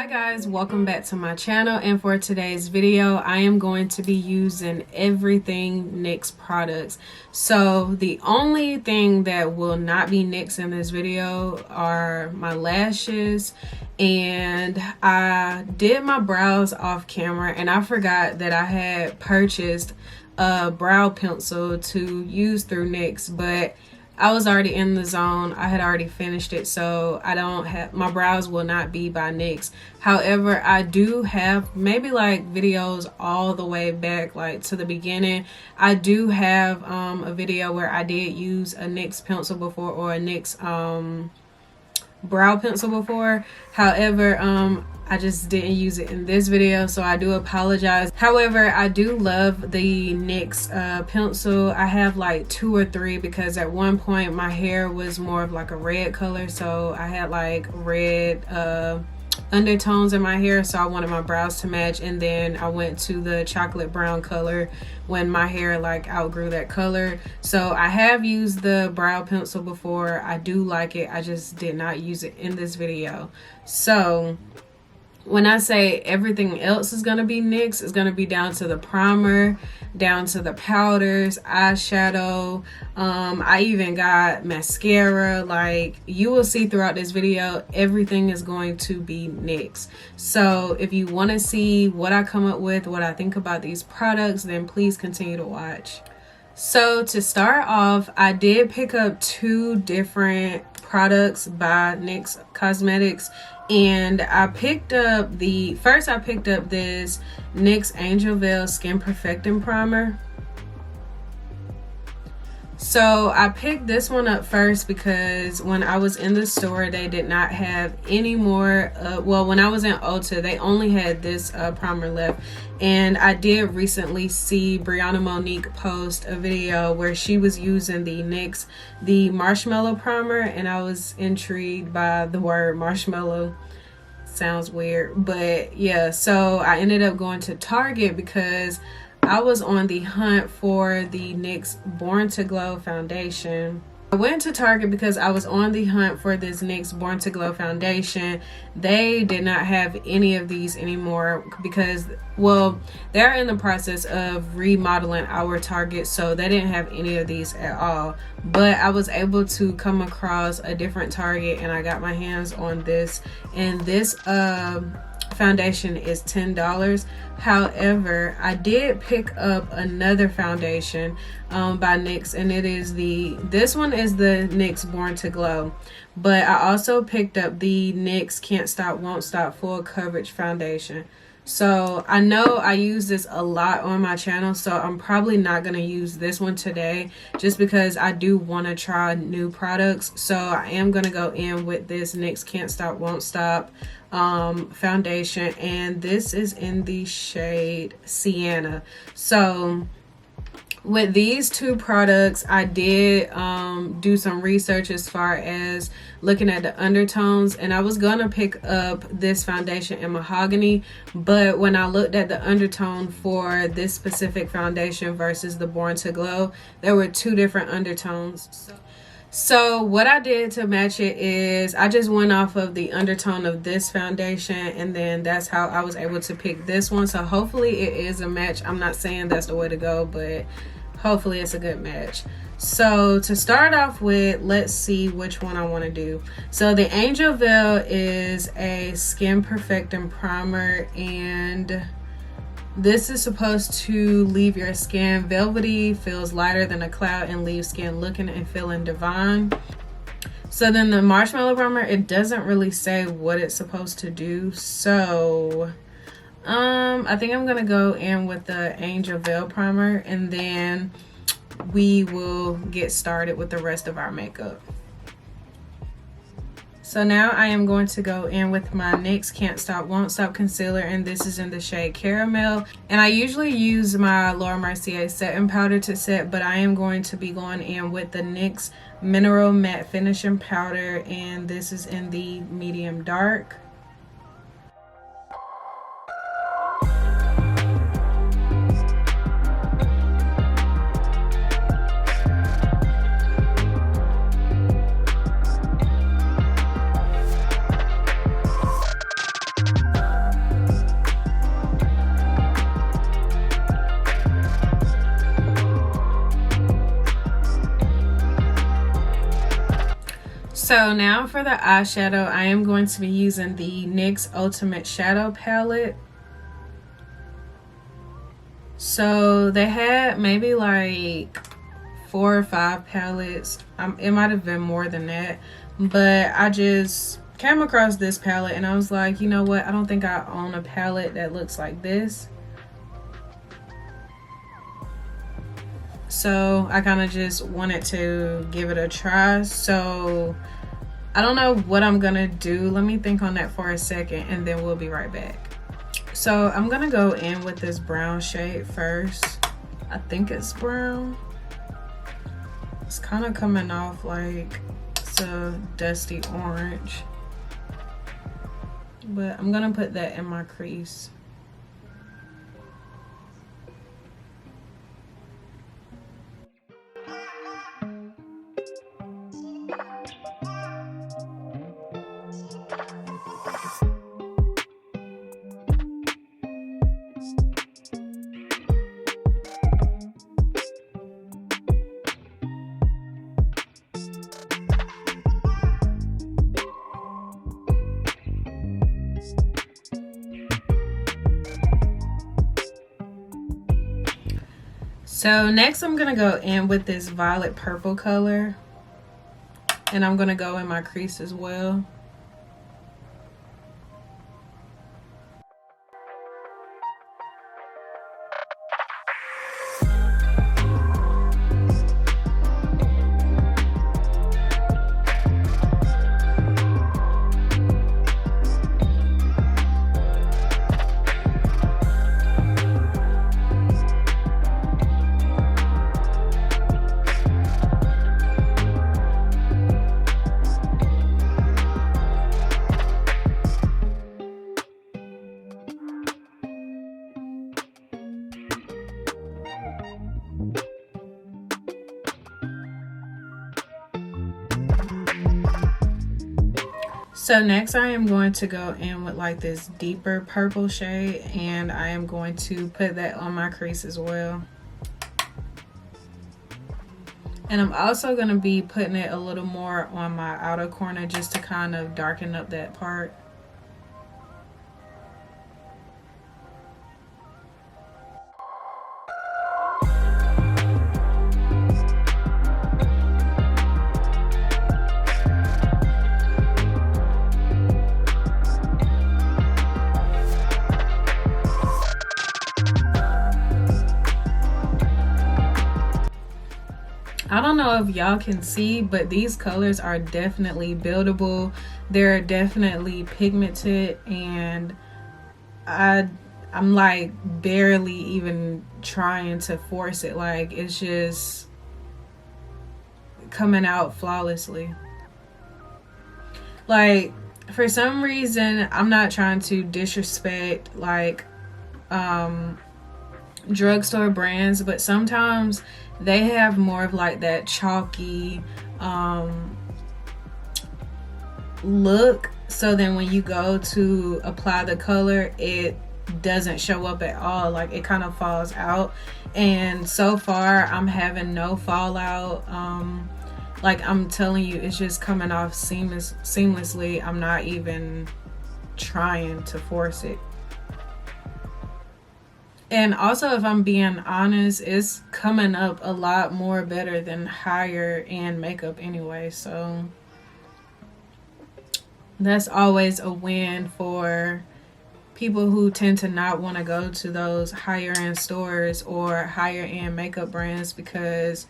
Hi guys, welcome back to my channel, and for today's video I am going to be using everything NYX products. So the only thing that will not be NYX in this video are my lashes, and I did my brows off camera and I forgot that I had purchased a brow pencil to use through NYX, but I was already in the zone. I had already finished it, so I don't have, my brows will not be by NYX. However, I do have maybe like videos all the way back, like to the beginning. I do have a video where I did use a NYX pencil before, or a NYX brow pencil before. However, I just didn't use it in this video, so I do apologize. However, I do love the NYX pencil. I have like 2 or 3 because at one point my hair was more of like a red color, so I had like red undertones in my hair, so I wanted my brows to match, and then I went to the chocolate brown color when my hair like outgrew that color. So I have used the brow pencil before. I do like it. I just did not use it in this video. So when I say everything else is going to be NYX, it's going to be down to the primer, down to the powders, eyeshadow. I even got mascara. Like, you will see throughout this video, everything is going to be NYX. So if you want to see what I come up with, what I think about these products, then please continue to watch. So to start off, I did pick up 2 different products by Nyx Cosmetics, and I picked up I picked up this NYX Angel Veil Skin Perfecting Primer. So I picked this one up first because when I was in the store, they did not have any more. Well, when I was in Ulta, they only had this primer left. And I did recently see Brianna Monique post a video where she was using the NYX, the Marshmallow Primer, and I was intrigued by the word marshmallow. Sounds weird, but yeah. So I ended up going to Target because I was on the hunt for the NYX Born to Glow foundation. I went to Target because I was on the hunt for this NYX Born to Glow foundation. They did not have any of these anymore because, well, they're in the process of remodeling our Target, so they didn't have any of these at all. But I was able to come across a different Target and I got my hands on this, and this foundation is $10. However, I did pick up another foundation by NYX, and it is this one is the NYX Born to Glow, but I also picked up the NYX Can't Stop Won't Stop Full Coverage Foundation. So I know I use this a lot on my channel, so I'm probably not going to use this one today just because I do want to try new products. So I am going to go in with this NYX Can't Stop Won't Stop foundation, and this is in the shade Sienna. So with these 2 products, I did do some research as far as looking at the undertones, and I was gonna pick up this foundation in mahogany, but when I looked at the undertone for this specific foundation versus the Born to Glow, there were 2 different undertones. So what I did to match it is I just went off of the undertone of this foundation, and then that's how I was able to pick this one. So hopefully it is a match. I'm not saying that's the way to go, but hopefully it's a good match. So to start off with, let's see which one I want to do. So the Angel Veil is a skin perfecting primer, and this is supposed to leave your skin velvety, feels lighter than a cloud, and leaves skin looking and feeling divine. So then the Marshmallow Primer, it doesn't really say what it's supposed to do. So I think I'm gonna go in with the Angel Veil Primer, and then we will get started with the rest of our makeup. So now I am going to go in with my NYX Can't Stop Won't Stop concealer, and this is in the shade Caramel. And I usually use my Laura Mercier setting powder to set, but I am going to be going in with the NYX Mineral Matte Finishing Powder, and this is in the medium dark. So now for the eyeshadow, I am going to be using the NYX Ultimate Shadow Palette. So they had maybe like 4 or 5 palettes. It might have been more than that, but I just came across this palette and I was like, you know what, I don't think I own a palette that looks like this. So I kind of just wanted to give it a try. So I don't know what I'm gonna do. Let me think on that for a second and then we'll be right back. So I'm gonna go in with this brown shade first. I think it's brown. It's kind of coming off like it's a dusty orange, but I'm gonna put that in my crease. So next I'm gonna go in with this violet purple color and I'm gonna go in my crease as well. So next I am going to go in with like this deeper purple shade and I am going to put that on my crease as well. And I'm also going to be putting it a little more on my outer corner just to kind of darken up that part. I don't know if y'all can see, but these colors are definitely buildable. They're definitely pigmented and I'm like barely even trying to force it. Like it's just coming out flawlessly. Like for some reason, I'm not trying to disrespect like drugstore brands, but sometimes they have more of like that chalky look, so then when you go to apply the color it doesn't show up at all. Like it kind of falls out, and so far I'm having no fallout. Like I'm telling you, it's just coming off seamlessly. I'm not even trying to force it. And also, if I'm being honest, it's coming up a lot more better than higher end makeup anyway. So that's always a win for people who tend to not want to go to those higher end stores or higher end makeup brands, because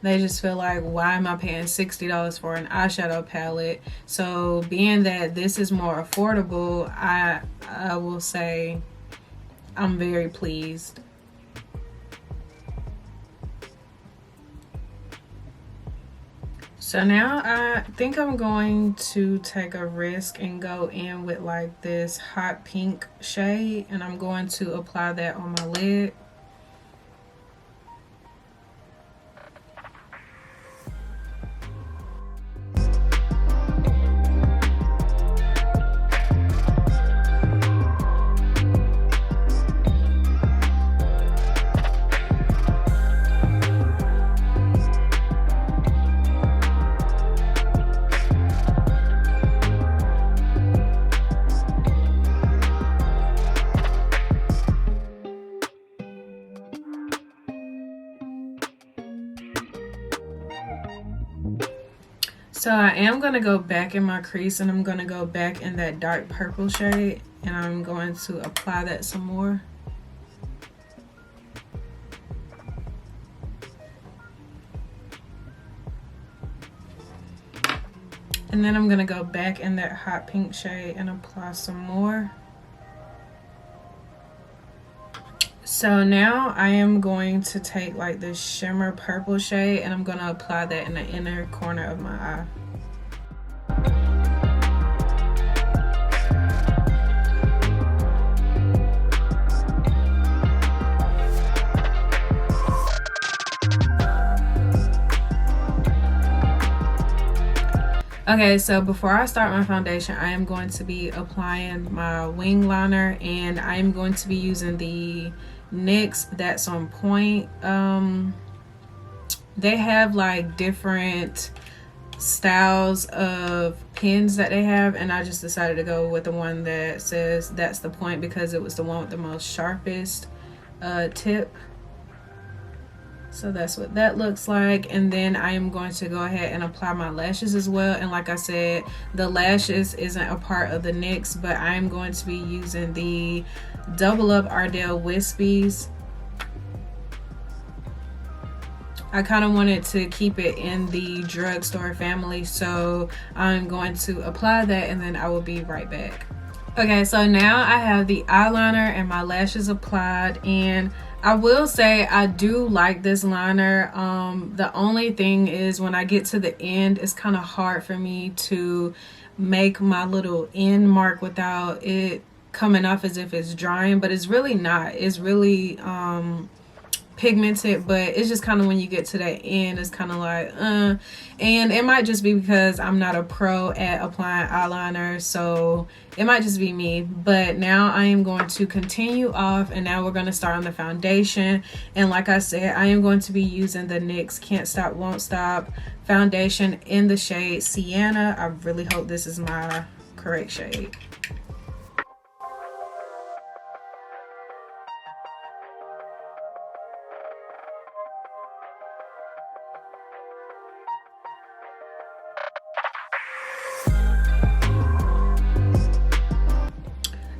they just feel like, why am I paying $60 for an eyeshadow palette? So being that this is more affordable, I will say I'm very pleased. So now I think I'm going to take a risk and go in with like this hot pink shade, and I'm going to apply that on my lid. So I am going to go back in my crease, and I'm going to go back in that dark purple shade, and I'm going to apply that some more. And then I'm going to go back in that hot pink shade and apply some more. So now I am going to take like this shimmer purple shade, and I'm going to apply that in the inner corner of my eye. Okay, so before I start my foundation, I am going to be applying my wing liner, and I am going to be using the NYX That's On Point. They have like different styles of pens that they have, and I just decided to go with the one that says That's the Point because it was the one with the most sharpest tip. So that's what that looks like. And then I am going to go ahead and apply my lashes as well. And like I said, the lashes isn't a part of the NYX, but I am going to be using the Double Up Ardell Wispies. I kind of wanted to keep it in the drugstore family, so I'm going to apply that and then I will be right back. Okay, so now I have the eyeliner and my lashes applied, and I will say I do like this liner. The only thing is when I get to the end, it's kind of hard for me to make my little end mark without it coming off as if it's drying, but it's really not. It's really pigmented, but it's just kind of when you get to that end, it's kind of like and it might just be because I'm not a pro at applying eyeliner, so it might just be me. But now I am going to continue off, and now we're going to start on the foundation. And like I said, I am going to be using the NYX Can't Stop Won't Stop foundation in the shade Sienna. I really hope this is my correct shade.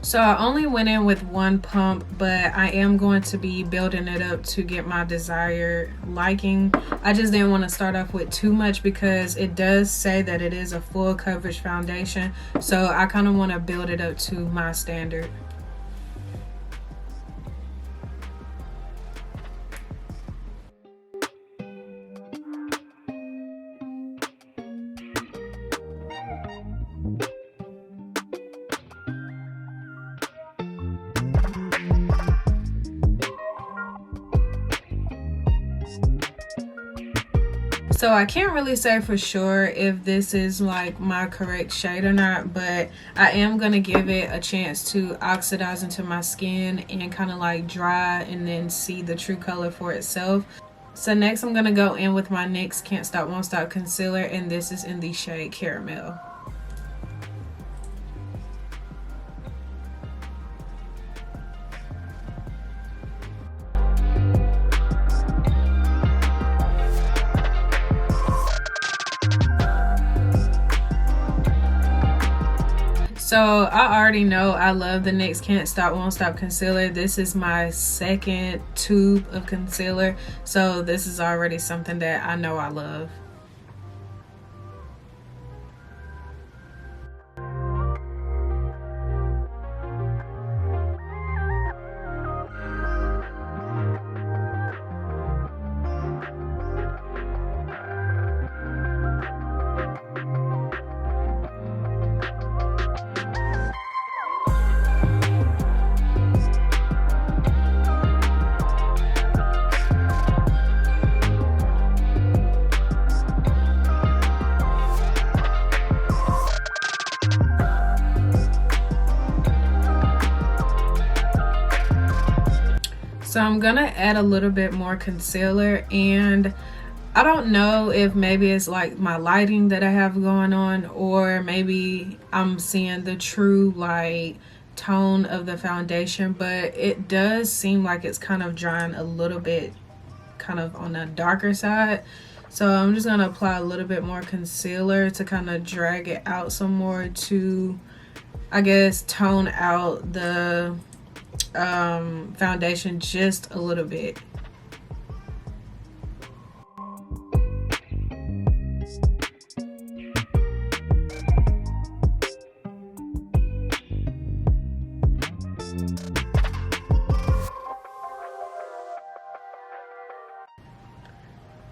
So I only went in with one pump, but I am going to be building it up to get my desired liking. I just didn't want to start off with too much because it does say that it is a full coverage foundation. So I kind of want to build it up to my standard. So I can't really say for sure if this is like my correct shade or not, but I am going to give it a chance to oxidize into my skin and kind of like dry and then see the true color for itself. So next I'm going to go in with my NYX Can't Stop Won't Stop concealer, and this is in the shade Caramel. So I already know I love the NYX Can't Stop Won't Stop concealer. This is my second tube of concealer, so this is already something that I know I love. So I'm gonna add a little bit more concealer, and I don't know if maybe it's like my lighting that I have going on, or maybe I'm seeing the true like tone of the foundation, but it does seem like it's kind of drying a little bit kind of on the darker side. So I'm just going to apply a little bit more concealer to kind of drag it out some more to, I guess, tone out the foundation just a little bit.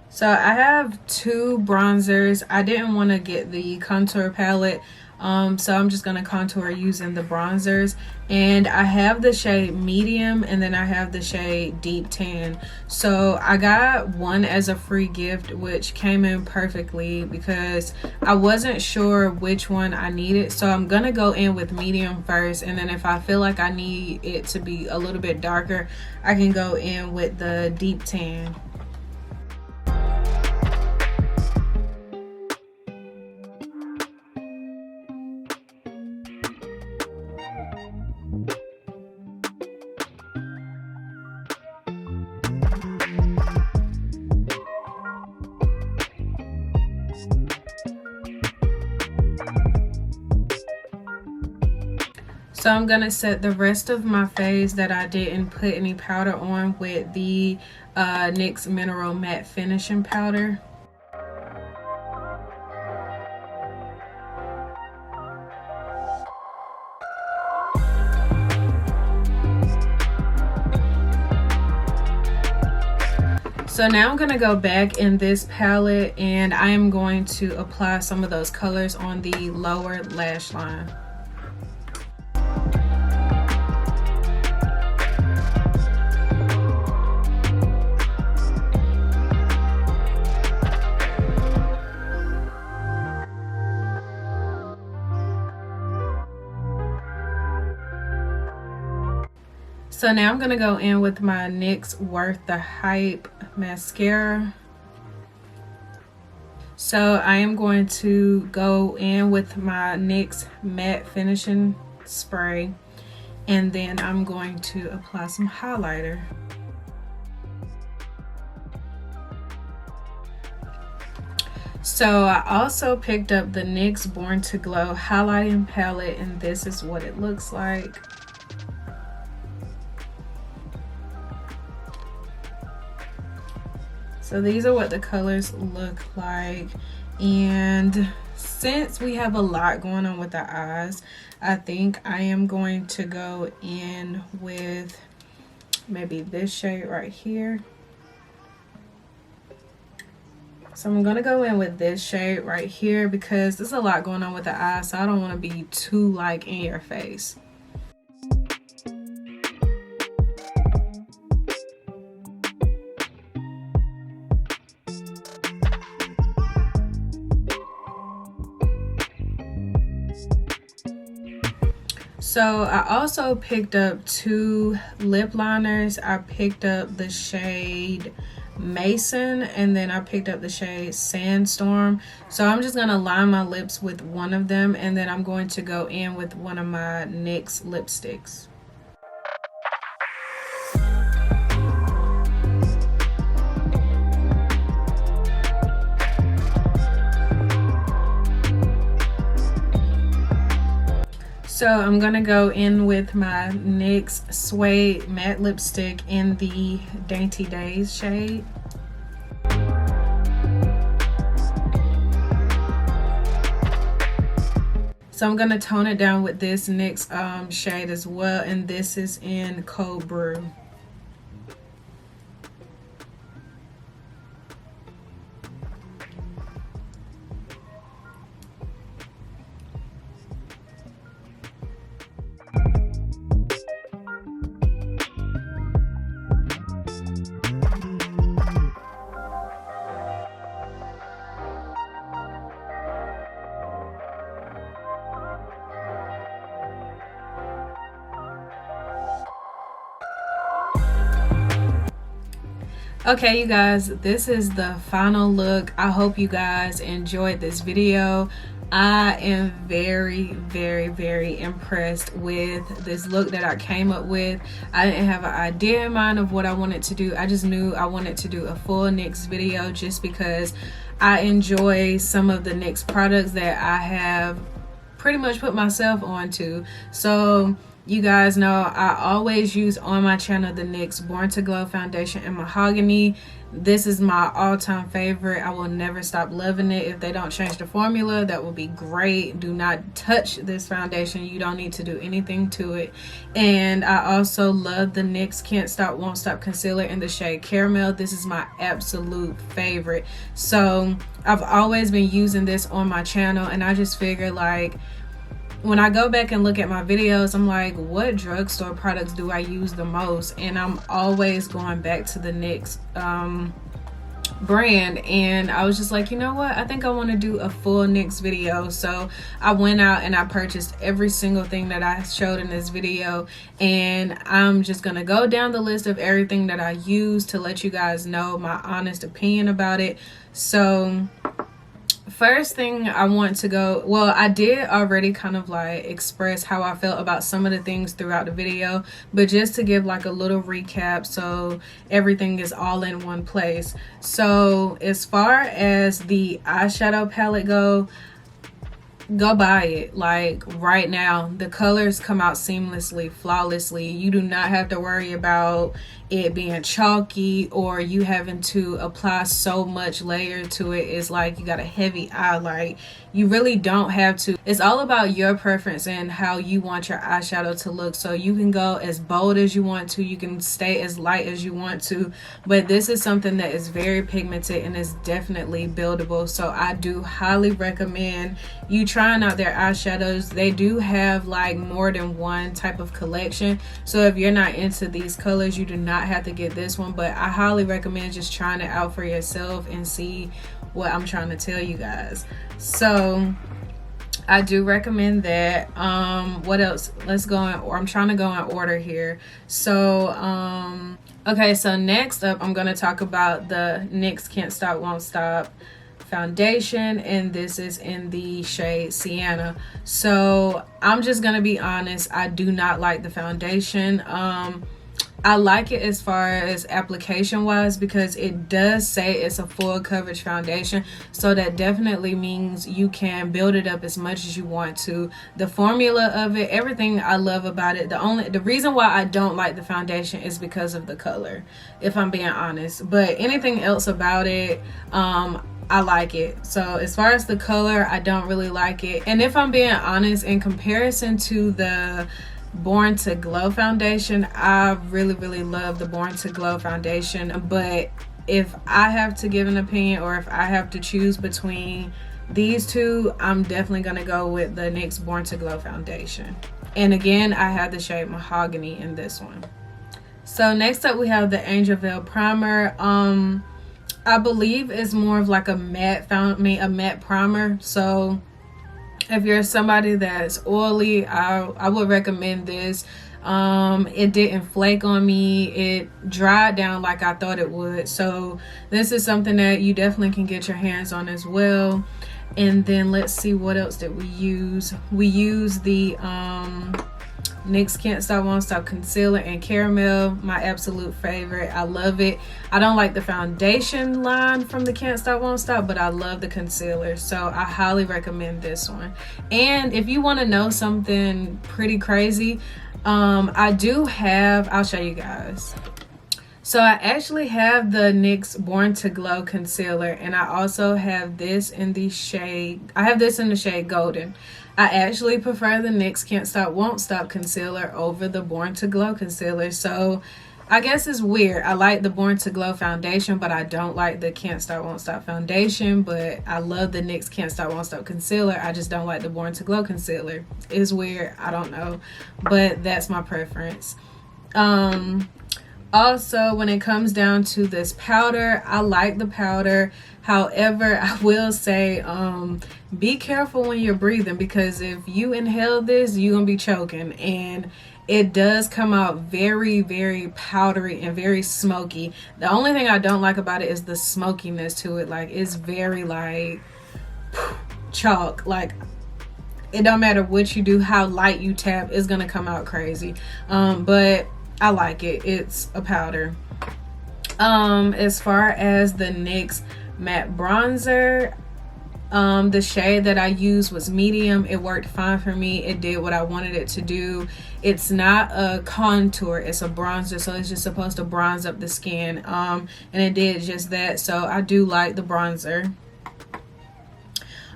So I have two bronzers. I didn't want to get the contour palette, so I'm just going to contour using the bronzers. And I have the shade medium, and then I have the shade deep tan. So I got one as a free gift, which came in perfectly because I wasn't sure which one I needed. So I'm going to go in with medium first, and then if I feel like I need it to be a little bit darker, I can go in with the deep tan. So I'm going to set the rest of my face that I didn't put any powder on with the NYX Mineral Matte Finishing Powder. So now I'm going to go back in this palette and I am going to apply some of those colors on the lower lash line. So now I'm going to go in with my NYX Worth the Hype mascara. So I am going to go in with my NYX Matte Finishing Spray, and then I'm going to apply some highlighter. So I also picked up the NYX Born to Glow highlighting palette, and this is what it looks like. So these are what the colors look like, and since we have a lot going on with the eyes, I think I am going to go in with maybe this shade right here. So I'm going to go in with this shade right here because there's a lot going on with the eyes, so I don't want to be too like in your face. So I also picked up two lip liners. I picked up the shade Mason, and then I picked up the shade Sandstorm. So I'm just going to line my lips with one of them, and then I'm going to go in with one of my NYX lipsticks. So I'm gonna go in with my NYX Suede Matte Lipstick in the Dainty Days shade. So I'm gonna tone it down with this NYX shade as well, and this is in Cold Brew. Okay, you guys, this is the final look. I hope you guys enjoyed this video. I am very, very, very impressed with this look that I came up with. I didn't have an idea in mind of what I wanted to do. I just knew I wanted to do a full NYX video just because I enjoy some of the NYX products that I have pretty much put myself onto. So you guys know I always use on my channel the NYX Born to Glow foundation in mahogany. This is my all-time favorite. I will never stop loving it. If they don't change the formula, that will be great. Do not touch this foundation. You don't need to do anything to it. And I also love the NYX Can't Stop Won't Stop concealer in the shade Caramel. This is my absolute favorite. So I've always been using this on my channel, and I just figure, like, when I go back and look at my videos, I'm like, what drugstore products do I use the most? And I'm always going back to the NYX brand, and I was just like, you know what, I think I want to do a full NYX video. So I went out and I purchased every single thing that I showed in this video, and I'm just gonna go down the list of everything that I use to let you guys know my honest opinion about it. So first thing I want to go, well, I did already kind of like express how I felt about some of the things throughout the video, but just to give like a little recap so everything is all in one place. So as far as the eyeshadow palette go buy it. Like right now, the colors come out seamlessly, flawlessly. You do not have to worry about it being chalky or you having to apply so much layer to it. It's like you got a heavy eye. Like, you really don't have to. It's all about your preference and how you want your eyeshadow to look. So you can go as bold as you want to, you can stay as light as you want to, but this is something that is very pigmented and is definitely buildable. So I do highly recommend you trying out their eyeshadows. They do have like more than one type of collection, so if you're not into these colors, you do not have to get this one, but I highly recommend just trying it out for yourself and see what I'm trying to tell you guys. So I do recommend that. What else? Let's go in, or I'm trying to go in order here. So okay, so next up I'm going to talk about the NYX Can't Stop Won't Stop foundation, and this is in the shade Sienna. So I'm just gonna be honest, I do not like the foundation. I like it as far as application wise because it does say it's a full coverage foundation, so that definitely means you can build it up as much as you want to. The formula of it, everything I love about it. The reason why I don't like the foundation is because of the color, if I'm being honest, but anything else about it, I like it. So as far as the color, I don't really like it. And if I'm being honest, in comparison to the Born to Glow foundation, I really love the Born to Glow foundation. But if I have to give an opinion, or if I have to choose between these two, I'm definitely gonna go with the NYX Born to Glow foundation. And again, I have the shade Mahogany in this one. So next up we have the Angel Veil primer. I believe it's more of like a matte primer. So if you're somebody that's oily, I would recommend this. It didn't flake on me. It dried down like I thought it would. So this is something that you definitely can get your hands on as well. And then let's see, what else did we use? We used the NYX Can't Stop Won't Stop concealer in Caramel, my absolute favorite. I love it. I don't like the foundation line from the Can't Stop Won't Stop, but I love the concealer, so I highly recommend this one. And if you want to know something pretty crazy, I do have, I'll show you guys. So I actually have the NYX Born to Glow concealer, and I also have this in the shade, I have this in the shade Golden. I actually prefer the NYX Can't Stop Won't Stop concealer over the Born to Glow concealer. So I guess it's weird. I like the Born to Glow foundation, but I don't like the Can't Stop Won't Stop foundation. But I love the NYX Can't Stop Won't Stop concealer. I just don't like the Born to Glow concealer. It's weird. I don't know. But that's my preference. Also, when it comes down to this powder, I like the powder. However, I will say, be careful when you're breathing, because if you inhale this, you're gonna be choking. And it does come out very powdery and very smoky. The only thing I don't like about it is the smokiness to it. Like, it's very like chalk. Like, it don't matter what you do, how light you tap, it's gonna come out crazy. But I like it. It's a powder. As far as the NYX matte bronzer, the shade that I used was medium. It worked fine for me. It did what I wanted it to do. It's not a contour, it's a bronzer, so it's just supposed to bronze up the skin, and it did just that. So I do like the bronzer.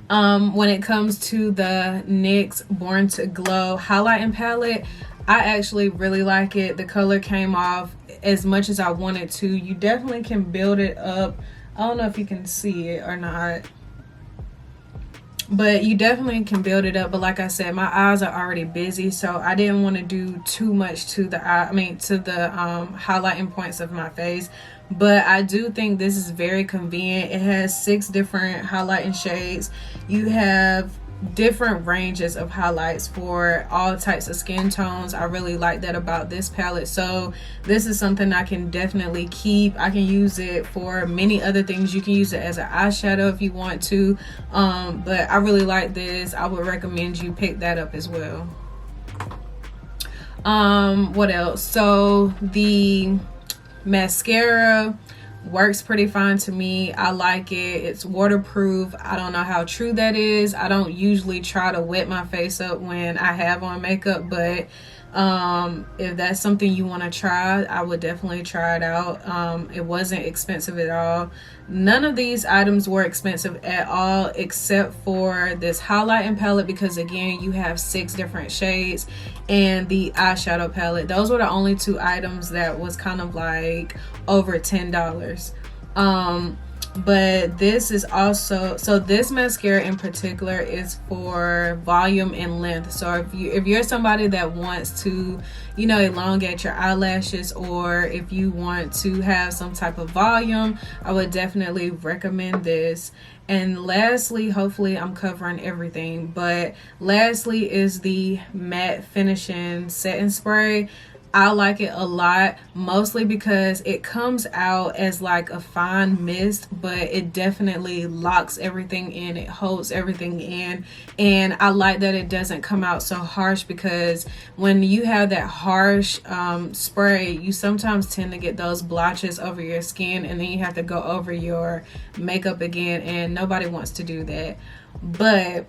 When it comes to the NYX Born to Glow highlighting palette, I actually really like it. The color came off as much as I wanted to. You definitely can build it up. I don't know if you can see it or not, but you definitely can build it up. But like I said, my eyes are already busy, so I didn't want to do too much to the highlighting points of my face. But I do think this is very convenient. It has 6 different highlighting shades. You have different ranges of highlights for all types of skin tones. I really like that about this palette. So this is something I can definitely keep. I can use it for many other things. You can use it as an eyeshadow if you want to, but I really like this. I would recommend you pick that up as well. What else? So the mascara works pretty fine to me. I like it. It's waterproof. I don't know how true that is. I don't usually try to wet my face up when I have on makeup, but if that's something you want to try, I would definitely try it out. It wasn't expensive at all. None of these items were expensive at all except for this highlighting palette, because again, you have 6 different shades, and the eyeshadow palette. Those were the only 2 items that was kind of like over $10. But this is also, so this mascara in particular is for volume and length. So if you're somebody that wants to, you know, elongate your eyelashes, or if you want to have some type of volume, I would definitely recommend this. And lastly, hopefully I'm covering everything, but lastly is the matte finishing setting spray. I like it a lot, mostly because it comes out as like a fine mist, but it definitely locks everything in. It holds everything in, and I like that it doesn't come out so harsh, because when you have that harsh spray, you sometimes tend to get those blotches over your skin, and then you have to go over your makeup again, and nobody wants to do that. But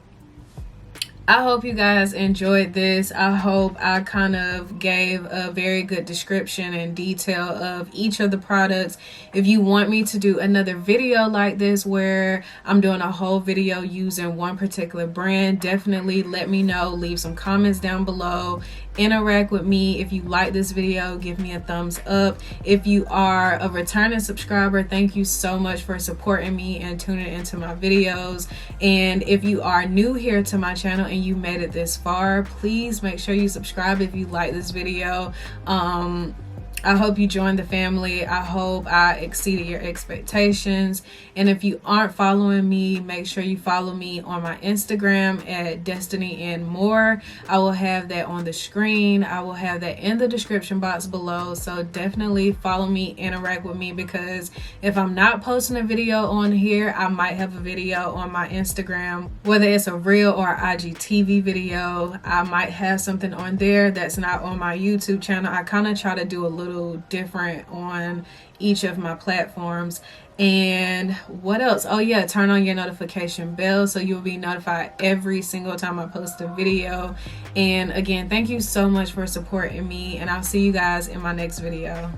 I hope you guys enjoyed this. I hope I kind of gave a very good description and detail of each of the products. If you want me to do another video like this where I'm doing a whole video using one particular brand, definitely let me know. Leave some comments down below. Interact with me. If you like this video, give me a thumbs up. If you are a returning subscriber, thank you so much for supporting me and tuning into my videos. And if you are new here to my channel and you made it this far, please make sure you subscribe if you like this video. I hope you join the family. I hope I exceeded your expectations. And if you aren't following me, make sure you follow me on my Instagram at Destanenmoore. I will have that on the screen. I will have that in the description box below. So definitely follow me, interact with me, because if I'm not posting a video on here, I might have a video on my Instagram, whether it's a reel or IGTV video. I might have something on there that's not on my YouTube channel. I kind of try to do a little different on each of my platforms. And what else? Oh yeah, turn on your notification bell so you'll be notified every single time I post a video. And again, thank you so much for supporting me, and I'll see you guys in my next video.